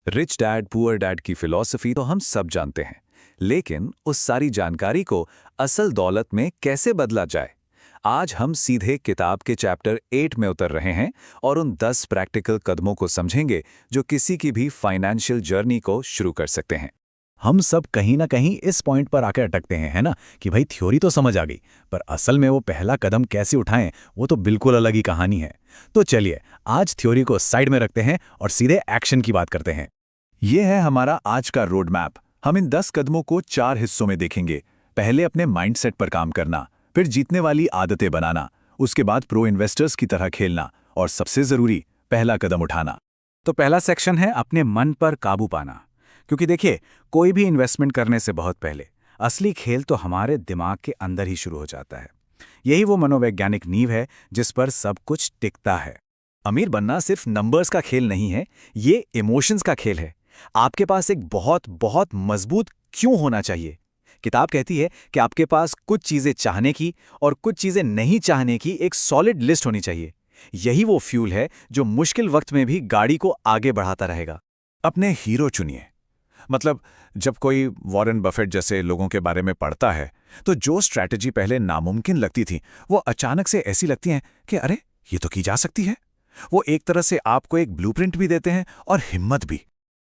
Rich dad poor dad की philosophy तो हम सब जानते हैं, लेकिन उस सारी जानकारी को असल दौलत में कैसे बदला जाए। आज हम सीधे किताब के चैप्टर 8 में उतर रहे हैं और उन 10 प्रैक्टिकल कदमों को समझेंगे जो किसी की भी फाइनेंशियल जर्नी को शुरू कर सकते हैं। हम सब कहीं ना कहीं इस पॉइंट पर आकर अटकते हैं, है ना, कि भाई थ्योरी तो समझ आ गई, पर असल में वो पहला कदम कैसे उठाएं वो तो बिल्कुल अलग ही कहानी है। तो चलिए आज थ्योरी को साइड में रखते हैं और सीधे एक्शन की बात करते हैं। ये है हमारा आज का रोड मैप। हम इन 10 कदमों को 4 हिस्सों में देखेंगे। पहले अपने माइंडसेट पर काम करना, फिर जीतने वाली आदतें बनाना, उसके बाद प्रो इन्वेस्टर्स की तरह खेलना और सबसे जरूरी पहला कदम उठाना। तो पहला सेक्शन है अपने मन पर काबू पाना। क्योंकि देखिए, कोई भी इन्वेस्टमेंट करने से बहुत पहले असली खेल तो हमारे दिमाग के अंदर ही शुरू हो जाता है। यही वो मनोवैज्ञानिक नींव है जिस पर सब कुछ टिकता है। अमीर बनना सिर्फ नंबर्स का खेल नहीं है, ये इमोशंस का खेल है। आपके पास एक बहुत बहुत मजबूत क्यों होना चाहिए। किताब कहती है कि आपके पास कुछ चीजें चाहने की और कुछ चीजें नहीं चाहने की एक सॉलिड लिस्ट होनी चाहिए। यही वो फ्यूल है जो मुश्किल वक्त में भी गाड़ी को आगे बढ़ाता रहेगा। अपने हीरो चुनिए। मतलब जब कोई वॉरेन बफेट जैसे लोगों के बारे में पढ़ता है तो जो स्ट्रैटेजी पहले नामुमकिन लगती थी वो अचानक से ऐसी लगती हैं कि अरे ये तो की जा सकती है। वो एक तरह से आपको एक ब्लूप्रिंट भी देते हैं और हिम्मत भी।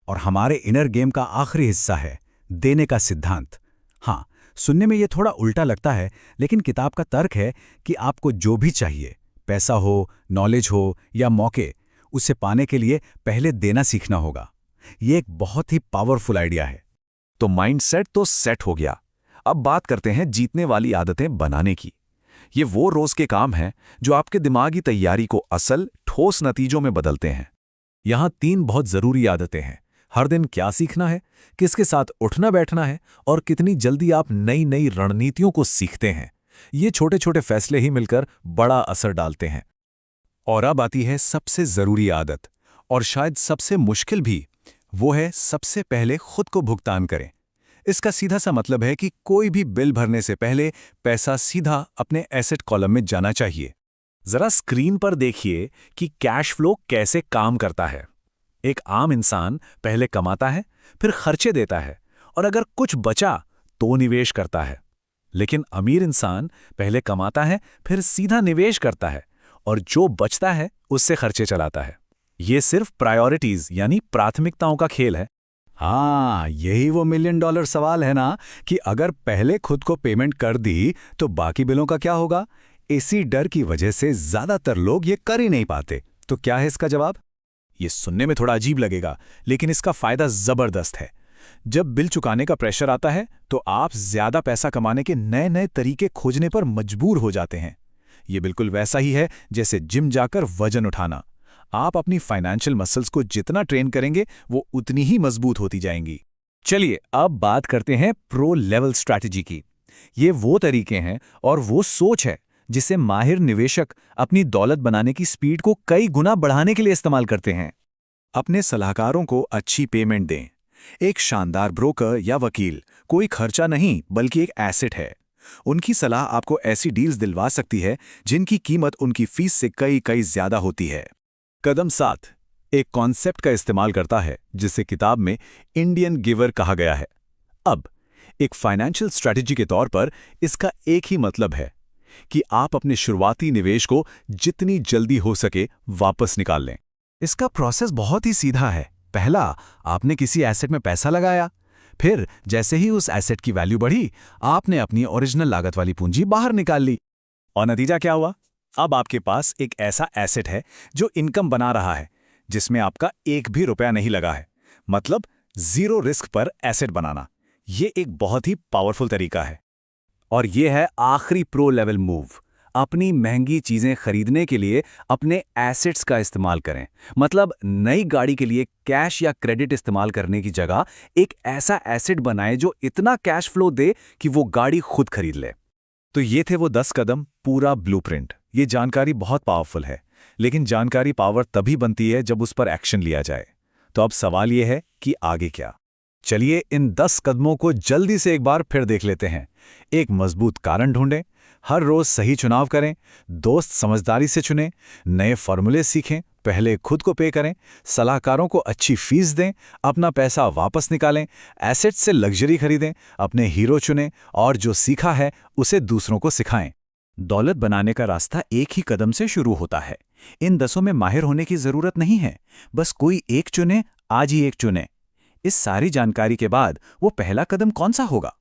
और हमारे इनर गेम का आखिरी हिस्सा है देने का सिद्धांत। हाँ, सुनने में ये थोड़ा उल्टा लगता है, लेकिन किताब का तर्क है कि आपको जो भी चाहिए, पैसा हो, नॉलेज हो या मौके, उसे पाने के लिए पहले देना सीखना होगा। ये एक बहुत ही पावरफुल आइडिया है। तो माइंडसेट तो सेट हो गया। अब बात करते हैं जीतने वाली आदतें बनाने की। ये वो रोज के काम हैं जो आपके दिमागी तैयारी को असल ठोस नतीजों में बदलते हैं। यहाँ 3 बहुत जरूरी आदतें हैं। हर दिन क्या सीखना है, किसके साथ उठना बैठना है और कितनी जल्दी आप नई नई रणनीतियों को सीखते हैं। ये छोटे छोटे फैसले ही मिलकर बड़ा असर डालते हैं। और अब आती है सबसे जरूरी आदत, और शायद सबसे मुश्किल भी। वो है सबसे पहले खुद को भुगतान करें। इसका सीधा सा मतलब है कि कोई भी बिल भरने से पहले पैसा सीधा अपने एसेट कॉलम में जाना चाहिए। जरा स्क्रीन पर देखिए कि कैश फ्लो कैसे काम करता है। एक आम इंसान पहले कमाता है, फिर खर्चे देता है, और अगर कुछ बचा तो निवेश करता है। लेकिन अमीर इंसान पहले कमाता है, फिर सीधा निवेश करता है, और जो बचता है उससे खर्चे चलाता है। ये सिर्फ प्रायोरिटीज यानी प्राथमिकताओं का खेल है। हाँ, यही वो $1 मिलियन सवाल है ना, कि अगर पहले खुद को पेमेंट कर दी तो बाकी बिलों का क्या होगा। इसी डर की वजह से ज्यादातर लोग ये कर ही नहीं पाते। तो क्या है इसका जवाब? ये सुनने में थोड़ा अजीब लगेगा, लेकिन इसका फायदा जबरदस्त है। जब बिल चुकाने का प्रेशर आता है तो आप ज्यादा पैसा कमाने के नए नए तरीके खोजने पर मजबूर हो जाते हैं। ये बिल्कुल वैसा ही है जैसे जिम जाकर वजन उठाना। आप अपनी फाइनेंशियल मसल्स को जितना ट्रेन करेंगे वो उतनी ही मजबूत होती जाएंगी। चलिए अब बात करते हैं प्रो लेवल स्ट्रैटेजी की। ये वो तरीके हैं और वो सोच है जिसे माहिर निवेशक अपनी दौलत बनाने की स्पीड को कई गुना बढ़ाने के लिए इस्तेमाल करते हैं। अपने सलाहकारों को अच्छी पेमेंट दें। एक शानदार ब्रोकर या वकील कोई खर्चा नहीं बल्कि एक एसेट है। उनकी सलाह आपको ऐसी डील्स दिलवा सकती है जिनकी कीमत उनकी फीस से कई कई ज्यादा होती है। कदम 7 एक कॉन्सेप्ट का इस्तेमाल करता है जिसे किताब में इंडियन गिवर कहा गया है। अब एक फाइनेंशियल स्ट्रैटेजी के तौर पर इसका एक ही मतलब है कि आप अपने शुरुआती निवेश को जितनी जल्दी हो सके वापस निकाल लें। इसका प्रोसेस बहुत ही सीधा है। पहला, आपने किसी एसेट में पैसा लगाया, फिर जैसे ही उस एसेट की वैल्यू बढ़ी, आपने अपनी ओरिजिनल लागत वाली पूंजी बाहर निकाल ली। और नतीजा क्या हुआ? अब आपके पास एक ऐसा एसेट है जो इनकम बना रहा है, जिसमें आपका एक भी रुपया नहीं लगा है। मतलब जीरो रिस्क पर एसेट बनाना। ये एक बहुत ही पावरफुल तरीका है। और ये है आखिरी प्रो लेवल मूव। अपनी महंगी चीजें खरीदने के लिए अपने एसेट्स का इस्तेमाल करें। मतलब नई गाड़ी के लिए कैश या क्रेडिट इस्तेमाल करने की जगह एक ऐसा एसेट बनाएं जो इतना कैश फ्लो दे कि वो गाड़ी खुद खरीद ले। तो ये थे वो 10 कदम, पूरा ब्लूप्रिंट। ये जानकारी बहुत पावरफुल है, लेकिन जानकारी पावर तभी बनती है जब उस पर एक्शन लिया जाए। तो अब सवाल ये है कि आगे क्या। चलिए इन 10 कदमों को जल्दी से एक बार फिर देख लेते हैं। एक मजबूत कारण ढूंढें, हर रोज सही चुनाव करें, दोस्त समझदारी से चुनें, नए फॉर्मूले सीखें, पहले खुद को पे करें, सलाहकारों को अच्छी फीस दें, अपना पैसा वापस निकालें, एसेट से लग्जरी खरीदें, अपने हीरो चुनें और जो सीखा है उसे दूसरों को सिखाएं। दौलत बनाने का रास्ता एक ही कदम से शुरू होता है। इन 10 में माहिर होने की जरूरत नहीं है, बस कोई एक चुने, आज ही एक चुने। इस सारी जानकारी के बाद वो पहला कदम कौन सा होगा?